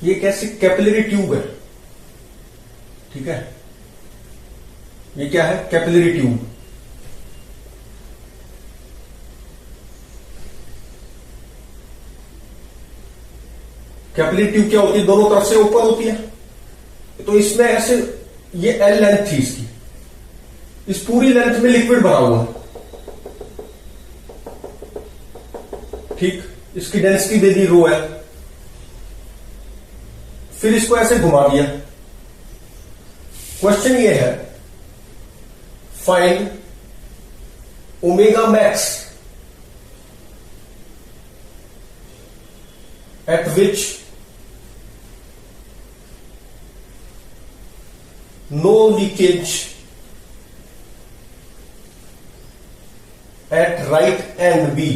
ये कैसे capillary tube है, ठीक है, ये क्या है, कैपिलरी ट्यूब। कैपिलरी ट्यूब क्या होती है, दोनों तरफ से ओपन होती है, तो इसमें ऐसे ये एल लेंथ थी इसकी, इस पूरी लेंथ में लिक्विड भरा हुआ है, ठीक, इसकी डेंसिटी दे दी रो है, फिर इसको ऐसे घुमा दिया। क्वेश्चन ये है, find omega max at which no leakage at right end B,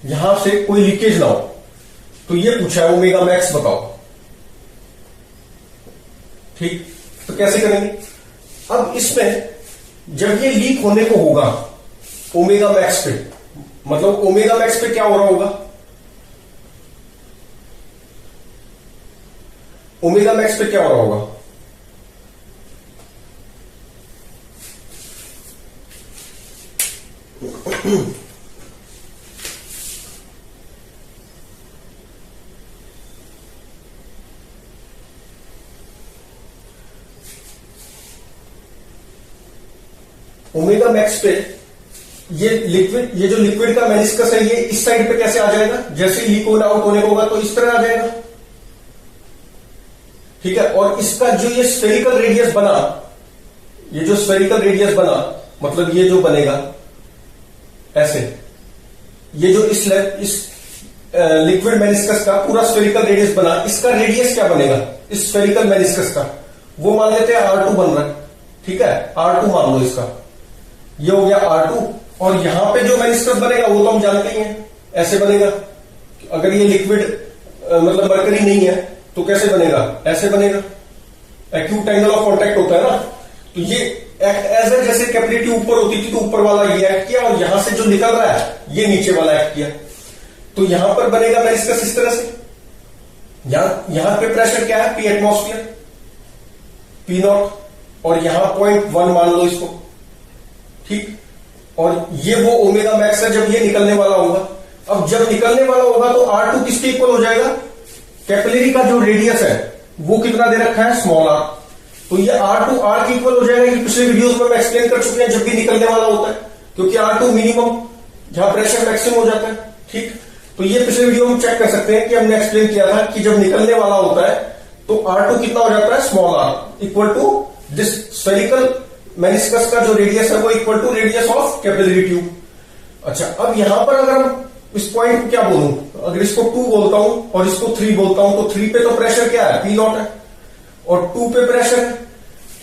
यहां से कोई लीकेज ना हो, तो ये पूछा है ओमेगा मैक्स बताओ, ठीक। तो कैसे करेंगे, अब इसमें जब ये लीक होने को होगा ओमेगा मैक्स पे, मतलब ओमेगा मैक्स पे क्या हो रहा होगा, ओमेगा मैक्स पे क्या हो रहा होगा, ओमेगा मैक्स पे ये लिक्विड, ये जो लिक्विड का मेनिस्कस है, ये इस साइड पे कैसे आ जाएगा, जैसे लीक होना आउट होने को होगा तो इस तरह आ जाएगा, ठीक है। और इसका जो ये स्फेरिकल रेडियस बना, ये जो स्फेरिकल रेडियस बना, मतलब ये जो बनेगा ऐसे, ये जो इस लिक्विड मेनिस्कस का पूरा स्फेरिकल रेडियस बना, इसका रेडियस क्या बनेगा इस स्फेरिकल मेनिस्कस का, वो मान लेते हैं R2 बन रहा है, ठीक है, R2 मान लो इसका, ये हो गया R2। और यहां पे जो मेनिस्कस बनेगा वो तो हम जानते ही हैं, ऐसे बनेगा, अगर ये लिक्विड मतलब मरकरी नहीं है तो कैसे बनेगा, ऐसे बनेगा, एक्यूट एंगल ऑफ कांटेक्ट होता है ना, तो ये एक्ट एज ए, जैसे कैपिलरी ट्यूब ऊपर होती थी तो ऊपर वाला ये एक्ट किया, और यहां से जो निकल रहा है ये नीचे वाला एक्ट किया, तो यहां पर बनेगा मेनिस्कस इस तरह से। यहां पे प्रेशर क्या है, P एटमॉस्फेयर, P0, और यहां 0.1 मान लो इसको, ठीक, और ये वो ओमेगा मैक्स है जब ये निकलने वाला होगा। अब जब निकलने वाला होगा तो R2 किसके इक्वल हो जाएगा, कैपिलरी का जो रेडियस है वो कितना दे रखा है, स्मॉल r, तो ये R2 R के इक्वल हो जाएगा। ये पिछले वीडियोस में मैं एक्सप्लेन कर चुके हैं, जब भी निकलने वाला होता है, क्योंकि R2 मिनिमम जहां प्रेशर मैक्सिमम हो जाता है, ठीक। तो ये पिछले वीडियो में चेक कर सकते हैं कि हमने एक्सप्लेन किया था कि जब निकलने वाला होता है तो R2 कितना हो जाता है, small r, equal to this spherical meniscus का जो रेडियस है वो equal to radius of capillary tube. अच्छा, अब यहां पर अगर हम इस पॉइंट को क्या बोलूं, अगर इसको 2 बोलता हूं और इसको 3 बोलता हूं, तो 3 पे तो प्रेशर क्या है, P0 है, और 2 पे प्रेशर है।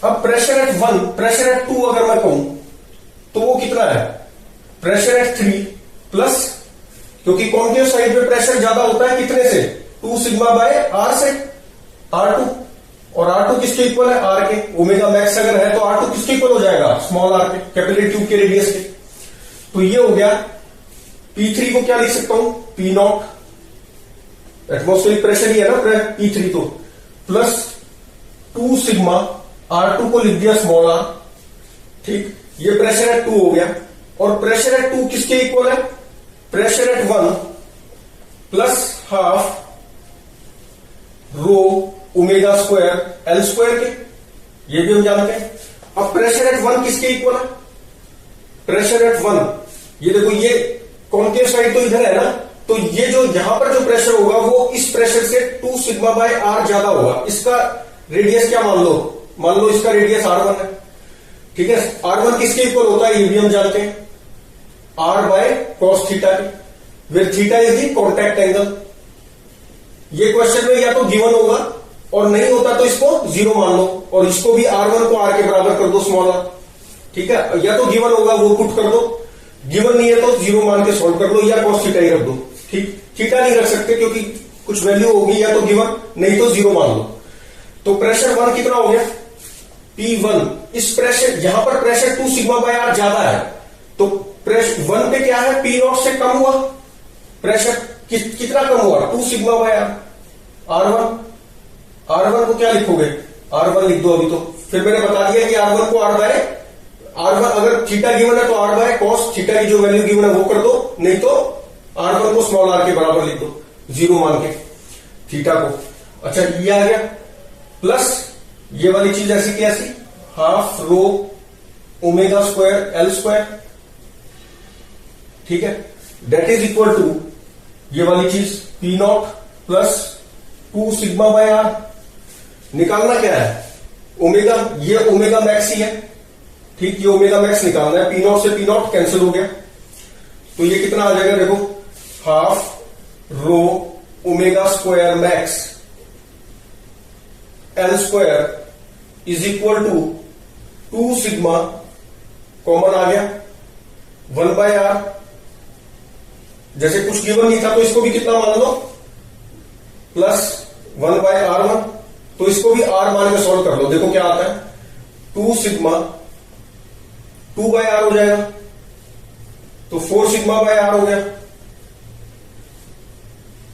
अब प्रेशर एट 1, प्रेशर एट 2 अगर मैं कहूं तो वो कितना है, प्रेशर एट 3 प्लस, क्योंकि कॉन्केव साइड पे प्रेशर ज्यादा होता है कितने से, 2 सिग्मा बाय R से, R2, और R2 किसके इक्वल है, R के, ओमेगा मैक्स अगर है तो R2 किसके इक्वल हो जाएगा, स्मॉल r के, कैपिलरी ट्यूब के रेडियस के। तो ये हो गया, P3 को क्या लिख सकता हूं, P0, एटमॉस्फेरिक प्रेशर ही है ना P3, तो प्लस 2 सिग्मा, R2 को लिख दिया स्मॉल r, ठीक, ये प्रेशर एट 2 हो गया। और प्रेशर एट 2 किसके इक्वल है, pressure at 1 plus half rho omega square L square के, ये भी हम जानते हैं। अब प्रेशर एट 1 किसके इक्वल है, प्रेशर एट 1, ये देखो ये कॉन्केव साइड तो इधर है ना, तो ये जो यहां पर जो प्रेशर होगा वो इस प्रेशर से 2 सिग्मा बाय R ज्यादा होगा। इसका रेडियस क्या मान लो इसका रेडियस R1 है, ठीक है। R1 किसके इक्वल होता है, ये भी हम जानते हैं, R by cos theta, where theta is the contact angle. ये क्वेश्चन में या तो गिवन होगा, और नहीं होता तो इसको 0 मान लो, और इसको भी R1 को R के बराबर कर दो, स्मॉल r, ठीक है। या तो गिवन होगा वो पुट कर दो, गिवन नहीं है तो 0 मान के सॉल्व कर दो, या कॉस थीटा ही रख दो, ठीक। थीटा नहीं रख सकते क्योंकि कुछ वैल्यू होगी, या तो गिवन नहीं तो 0 मान लो। तो प्रेशर 1 कितना हो गया, P1। इस प्रेशर, यहां पर प्रेशर 2 सिग्मा बाय R ज्यादा है, तो प्रेशर 1 पे क्या है, P0 से कम हुआ प्रेशर, कितना कम हुआ, 2 सिग्मा बाय R1 को क्या लिखोगे, R1 लिख दो अभी। तो फिर मैंने बता दिया कि R1 को R1 अगर थीटा गिवन है तो R बाय कॉस थीटा की जो वैल्यू गिवन है वो कर दो, नहीं तो R1 को स्मॉल r के बराबर लिख दो, 0 मान के थीटा को। अच्छा ये आ गया, प्लस ये वाली चीज ऐसी की ऐसी, half rho omega square L square, ठीक है, डेट इज इक्वल टू ये वाली चीज P not plus 2 sigma by R. निकालना क्या है, ओमेगा, ये ओमेगा मैक्स ही है, ठीक, ये ओमेगा मैक्स निकालना है, पी नॉट से पी नॉट कैंसिल हो गया, तो ये कितना आ जाएगा देखो, half rho omega square max L square is equal to 2 sigma, common आ गया 1 बाय आर। जैसे कुछ गिवन नहीं था तो इसको भी कितना मान लो, प्लस 1 बाय R1, तो इसको भी R मान के सॉल्व कर लो, देखो क्या आता है, 2 सिग्मा 2 बाय R हो जाएगा, तो 4 सिग्मा बाय R हो गया,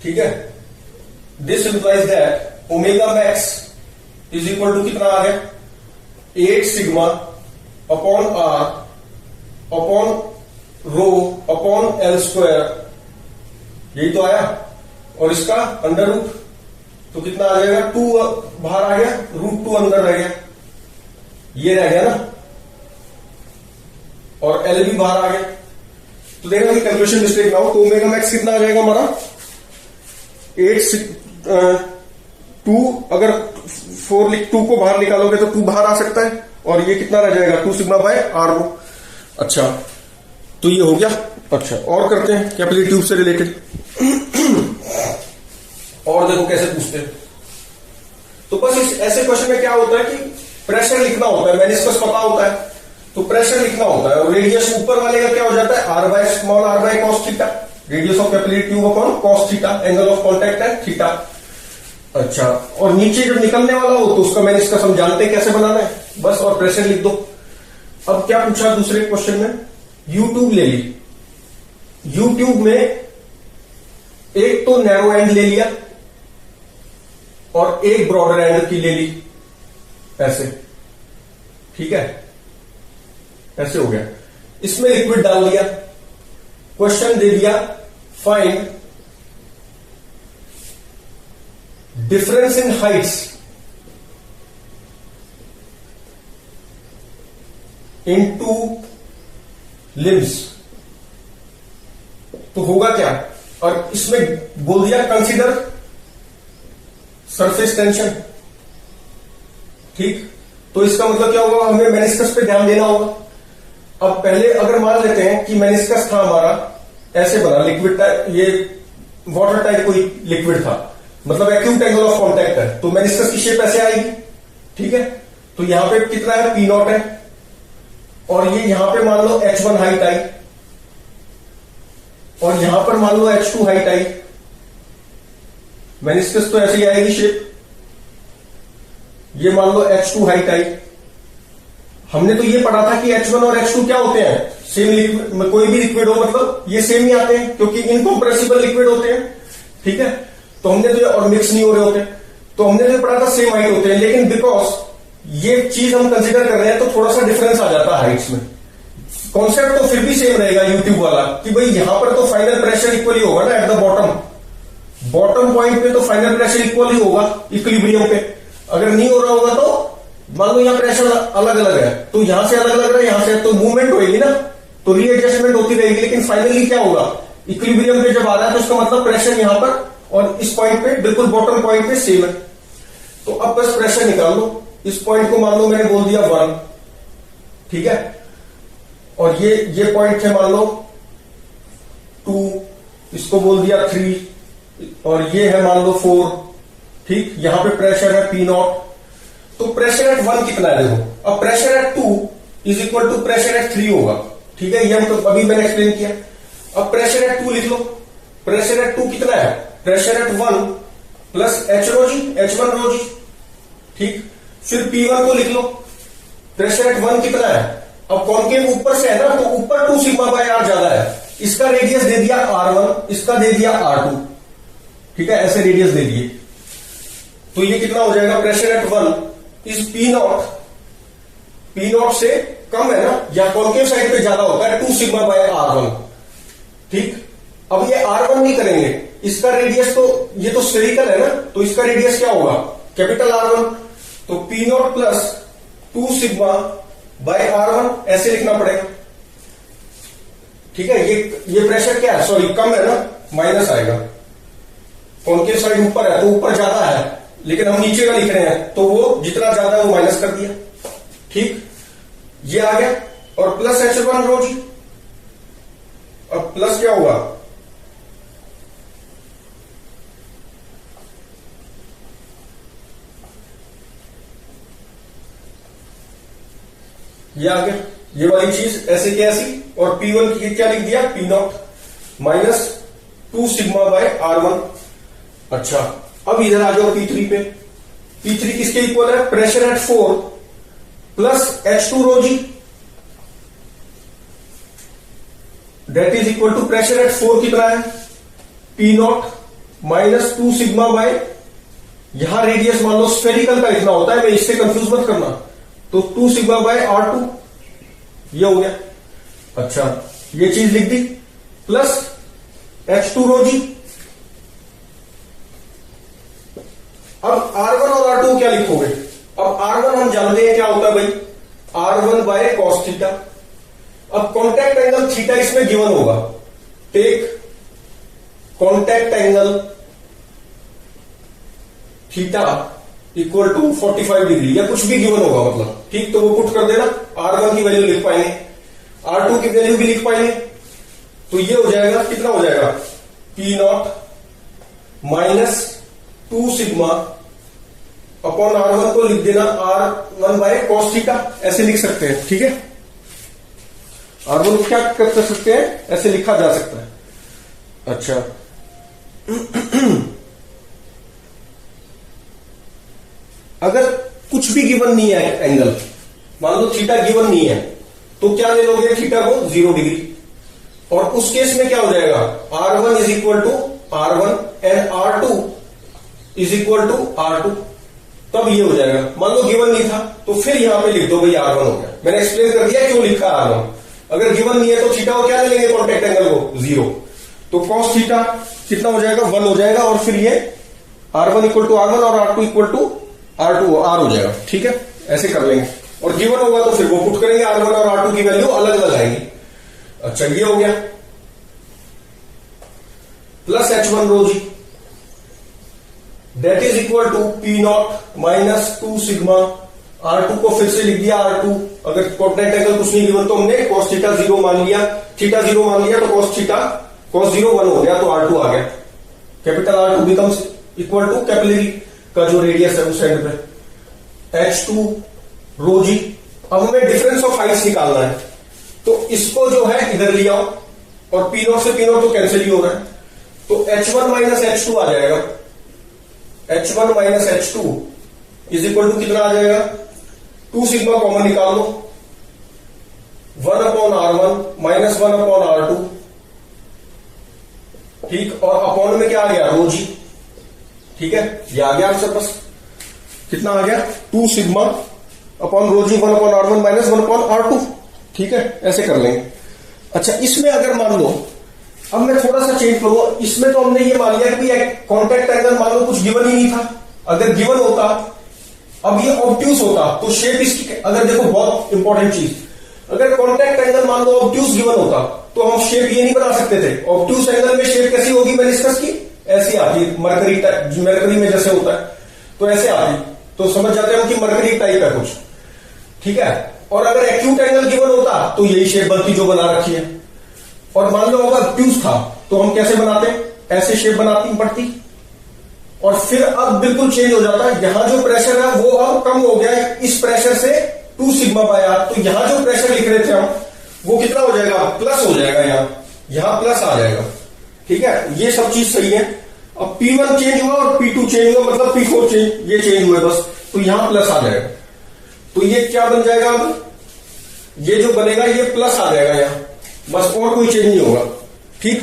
ठीक है। This implies that omega max is equal to कितना आ गया, 8 sigma upon R upon rho upon L square, यही तो आया, और इसका अंडर रूट, तो कितना आ जाएगा, 2 बाहर आ गया, √2 अंदर रह गया, ये रह गया ना, और एल भी बाहर आ गया। तो देखना कि कैलकुलेशन मिस्टेक ना हो, तो ओमेगा मैक्स कितना आ जाएगा हमारा 2, अगर 2 को बाहर निकालोगे तो 2 बाहर आ सकता है, और ये कितना रह जाएगा 2 सिग्मा बाय आर रो। अच्छा तो ये हो गया। अच्छा और करते हैं कैपिलरी ट्यूब से रिलेटेड, और देखो कैसे पूछते हैं। तो बस इस ऐसे क्वेश्चन में क्या होता है कि प्रेशर लिखना होता है, मेनिस्कस पता होता है तो प्रेशर लिखना होता है, और रेडियस ऊपर वाले का क्या हो जाता है, r by small r by cos theta, radius of capillary tube upon cos theta, angle of contact है थीटा। अच्छा और नीचे जब निकलने वाला हो तो उसका मेनिस्कस हम जानते हैं कैसे बनाना है, बस, और प्रेशर लिख दो। अब क्या पूछा दूसरे क्वेश्चन में, यू ट्यूब ले ली, यू ट्यूब में एक तो नैरो एंड ले लिया और एक ब्रॉडर एंड की ले ली, ऐसे, ठीक है, ऐसे हो गया। इसमें लिक्विड डाल दिया, क्वेश्चन दे दिया find difference in heights in 2 limbs, तो होगा क्या, और इसमें बोल दिया कंसीडर सरफेस टेंशन, ठीक, तो इसका मतलब क्या होगा, हमें मेनिस्कस पे ध्यान देना होगा। अब पहले अगर मान लेते हैं कि मेनिस्कस था हमारा ऐसे बना, लिक्विड टाइप, ये वाटर टाइप कोई लिक्विड था, मतलब एक्यूट एंगल ऑफ कांटेक्ट है, तो मेनिस्कस की शेप ऐसे आएगी, ठीक है। तो यहां पे कितना है, पी नॉट है, और ये यहां पे मान लो h1 हाइट आई, और यहां पर मान लो h2 हाइट आई, मेनिस्कस तो ऐसे ही आएगी शेप, ये मान लो h2 हाइट आई। हमने तो ये पढ़ा था कि h1 और h2 क्या होते हैं, सेम लिक्विड, कोई भी लिक्विड हो मतलब ये सेम ही आते हैं, क्योंकि इनकंप्रेसिबल लिक्विड होते हैं, ठीक है। तो हमने तो, और मिक्स नहीं हो रहे होते, तो हमने तो पढ़ा था सेम हाइट होते हैं, लेकिन बिकॉज ये चीज हम कंसीडर कर रहे हैं तो थोड़ा सा डिफरेंस आ जाता है हाइट्स में। कॉन्सेप्ट तो फिर भी सेम रहेगा यूट्यूब वाला, कि भाई यहां पर तो फाइनल प्रेशर इक्वल ही होगा ना, एट द बॉटम पॉइंट पे तो फाइनल प्रेशर इक्वल ही होगा इक्विलिब्रियम पे। अगर नहीं हो रहा होगा तो मान लो यहाँ प्रेशर अलग अलग है, तो यहां से अलग अलग रहा है, यहां से, तो मूवमेंट होगी ना, तो रीएडजस्टमेंट होती रहेगी, लेकिन फाइनली क्या होगा, इक्विलिब्रियम पे जब आ रहा है तो उसका मतलब प्रेशर यहां पर और इस पॉइंट पे, बिल्कुल बॉटम पॉइंट पे सेम है। तो अब बस प्रेशर निकाल लो, इस पॉइंट को मान लो मैंने बोल दिया 1, ठीक है, और ये पॉइंट थे मान लो 2, इसको बोल दिया 3, और ये है मान लो 4, ठीक। यहां पे प्रेशर है P नॉट, तो प्रेशर एट 1 कितना है देखो, अब pressure at 2 is equal to pressure at 3 होगा, ठीक है, ये तो अभी मैंने एक्सप्लेन किया। अब प्रेशर एट 2 लिख लो, प्रेशर एट 2 कितना है, pressure at 1 plus H1 rho जी, ठीक। फिर P1 को लिख लो, प्रेशर एट 1 कितना है, अब कॉन्केव ऊपर से है ना, तो ऊपर 2 सिग्मा बाय आर ज्यादा है, इसका रेडियस दे दिया R1, इसका दे दिया R2, ठीक है, ऐसे रेडियस दे दिए। तो ये कितना हो जाएगा, प्रेशर एट 1 इज P0 से कम है ना, या कॉन्केव साइड पे ज्यादा होता है 2 सिग्मा बाय R1, ठीक। अब ये R1 नहीं करेंगे, इसका रेडियस तो ये तो स्फेरिकल है ना, तो इसका रेडियस क्या होगा, कैपिटल R1, तो P0 plus 2 sigma bye R1 ऐसे लिखना पड़ेगा, ठीक है। ये प्रेशर क्या है, सॉरी कम है ना, माइनस आएगा, कॉन्केव साइड ऊपर है तो ऊपर ज्यादा है, लेकिन हम नीचे का लिख रहे हैं तो वो जितना ज्यादा है वो माइनस कर दिया, ठीक। ये आ गया, और प्लस H1 रो जी, अब प्लस क्या होगा, ये आ गया, ये वाली चीज ऐसे की ऐसी, और P1 की क्या लिख दिया, P0 minus 2 sigma bye R1। अच्छा, अब इधर आ जाओ P3 पे, P3 किसके इक्वल है, pressure at 4 plus H2 rho g, that is equal to pressure at 4 कितना है, P0 माइनस 2 सिग्मा बाय, यहां रेडियस मान लो स्फेरिकल का लिखना होता है, मैं इससे कंफ्यूज मत करना, तो 2 सिग्मा बाय R2, ये हो गया। अच्छा, ये चीज लिख दी, प्लस H2 रो जी। अब R1 और R2 क्या लिखोगे, अब R1 हम जानते हैं क्या होता है भाई, R1 बाय कॉस थीटा। अब कॉन्टैक्ट एंगल थीटा इसमें गिवन होगा, take contact angle theta equal to 45 degree, या कुछ भी गिवन होगा मतलब, ठीक। तो वो पुट कर देना, R1 की वैल्यू लिख पाएंगे, R2 की वैल्यू भी लिख पाएंगे, तो ये हो जाएगा, कितना हो जाएगा, P0 minus 2 sigma upon R1 को लिख देना R1 बाय कॉस थीटा, ऐसे लिख सकते हैं, ठीक है। R1 को क्या कर सकते हैं, ऐसे लिखा जा सकता है। अच्छा अगर कुछ भी गिवन नहीं है एंगल, मान लो थीटा गिवन नहीं है, तो क्या ले लोगे थीटा को 0 डिग्री, और उस केस में क्या हो जाएगा, R1 is equal to R1 and R2 is equal to R2, तब ये हो जाएगा। मान लो गिवन नहीं था तो फिर यहां पे लिख दो भाई R1 हो गया, मैंने एक्सप्लेन कर दिया क्यों लिखा R1। अगर गिवन नहीं है तो थीटा को क्या ले लेंगे, कॉन्टैक्ट एंगल को 0, तो कॉस थीटा कितना हो जाएगा, 1 हो जाएगा, और फिर ये R1 इक्वल टू R1 और R2 equal to R2 R हो जाएगा, ठीक है, ऐसे कर लेंगे। और गिवन होगा तो फिर वो पुट करेंगे, R1 और R2 की वैल्यू अलग अलग आएगी। अच्छा, ये हो गया, plus H1 rho g, that is equal to P0 minus 2 sigma, R2 को फिर से लिख दिया R2, अगर कॉन्टैक्ट एंगल कुछ नहीं गिवन तो हमने cos थीटा 0 मान लिया, थीटा 0 मान लिया, तो cos 0 1 हो गया, तो R2 आ गया, capital R2 becomes equal to capillary का जो रेडियस है उस एंड पे H2 रो जी। अब हमें डिफरेंस ऑफ हाइट्स निकालना है, तो इसको जो है इधर ले आओ, और P0 से P0 तो कैंसिल ही हो रहा है, तो H1 माइनस H2 आ जाएगा, H1 minus H2 is equal to कितना आ जाएगा, 2 सिग्मा कॉमन निकाल लो, 1 upon R1 minus 1 upon R2, ठीक, और अपॉन में क्या आ गया, रो जी, ठीक है, ये आ गया आंसर, बस कितना आ गया, 2 सिग्मा अपॉन रो जी 1 upon R1 minus 1 upon R2, ठीक है, ऐसे कर लेंगे। अच्छा, इसमें अगर मान लो, अब मैं थोड़ा सा चेंज करूंगा, इसमें तो हमने ये मान लिया कि कॉन्टैक्ट एंगल मान लो कुछ गिवन ही नहीं था, अगर गिवन होता, अब ये ऑब्ट्यूस होता, तो शेप इसकी, अगर देखो बहुत इंपॉर्टेंट चीज, अगर कॉन्टैक्ट एंगल मान लो ऑब्ट्यूस गिवन होता, तो हम शेप ये नहीं बना सकते थे। ऑब्ट्यूस एंगल में शेप कैसी होगी, मैंने डिस्कस की, ऐसी आती है, मरकरी में जैसे होता है, तो ऐसे आती, तो समझ जाते हैं कि मरकरी टाइप है कुछ, ठीक है। और अगर एक्यूट एंगल गिवन होता तो यही शेप बनती जो बना रखी है, और मान लो अगर ऑब्ट्यूस था तो हम कैसे बनाते, ऐसे शेप बनाती पड़ती, और फिर अब बिल्कुल चेंज हो जाता है, यहां जो प्रेशर है वो अब कम हो गया है इस प्रेशर से 2 सिग्मा बाय R, तो यहां जो प्रेशर लिख रहे थे हम, वो कितना हो जाएगा, प्लस हो जाएगा, यहां प्लस आ जाएगा, ठीक है, ये सब चीज सही है। अब P1 चेंज हुआ और P2 चेंज हुआ, मतलब P4 चेंज, ये चेंज हुए बस, तो यहां प्लस आ जाएगा, तो ये क्या बन जाएगा, अब ये जो बनेगा ये प्लस आ जाएगा यहां, बस और कोई चेंज नहीं होगा। ठीक।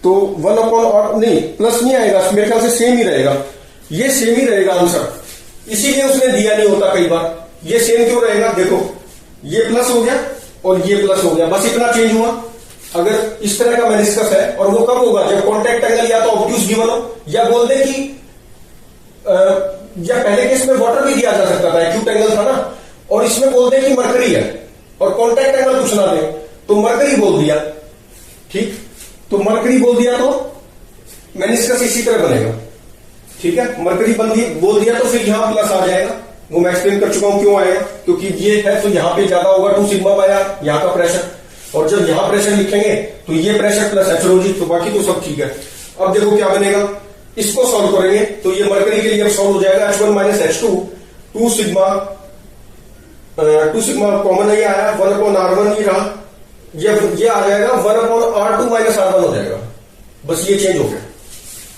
तो 1 और नहीं प्लस नहीं आएगा, मेरे ख्याल से सेम ही रहेगा, ये सेम ही रहेगा आंसर, इसीलिए उसने दिया नहीं होता कई बार। ये सेम क्यों रहेगा, देखो ये प्लस हो गया और ये प्लस हो गया, बस इतना चेंज हुआ। अगर इस तरह का मेनिस्कस है, और वो कब होगा, जब कॉन्टैक्ट एंगल या तो ऑब्ट्यूज गिवन हो, या बोल दे कि या पहले केस में वाटर भी दिया जा सकता था, एक्यूट एंगल था ना, और इसमें बोल दे कि मरकरी है और कॉन्टैक्ट एंगल कुछ ना दे, तो मरकरी बोल दिया, ठीक। तो मरकरी बोल दिया तो मेनिस्कस इसी तरह बनेगा, ठीक है। मरकरी बोल दिया तो फिर यहां प्लस आ जाएगा, वो मैं एक्सप्लेन कर चुका हूं क्यों आएगा, क्योंकि ये है तो यहां पे ज्यादा होगा 2 सिग्मा पाया यहां का प्रेशर, और जब यहां प्रेशर लिखेंगे तो ये प्रेशर प्लस एच रो जी, तो बाकी तो सब ठीक है। अब देखो क्या बनेगा, इसको सॉल्व करेंगे तो ये मरकरी के लिए अब सॉल्व हो जाएगा H1 minus H2, 2 sigma common ये आया, 1/R1 ही रहा, ये आ जाएगा 1/R2 माइनस R1 हो जाएगा, बस ये चेंज हो गया,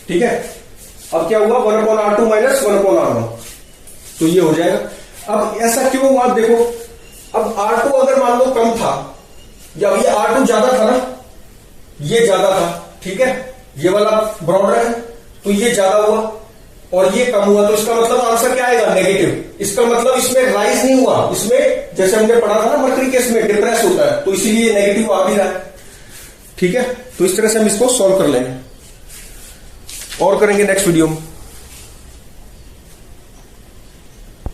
ठीक है। अब क्या हुआ 1/R2 माइनस 1/R1, तो ये हो जाएगा। अब ऐसा क्यों हुआ देखो, अब R2 अगर मान लो कम था, या ये R2 ज्यादा था ना, ये ज्यादा था, ठीक है, ये वाला ब्रॉडर है तो ये ज्यादा हुआ और ये कम हुआ, तो इसका मतलब आंसर क्या आएगा, नेगेटिव। इसका मतलब इसमें राइज नहीं हुआ, इसमें जैसे हमने पढ़ा था ना मरकरी केस में डिप्रेस होता है, तो इसीलिए नेगेटिव आ भी रहा है, ठीक है। तो इस तरह से हम इसको सॉल्व कर लेंगे और करेंगे नेक्स्ट वीडियो में।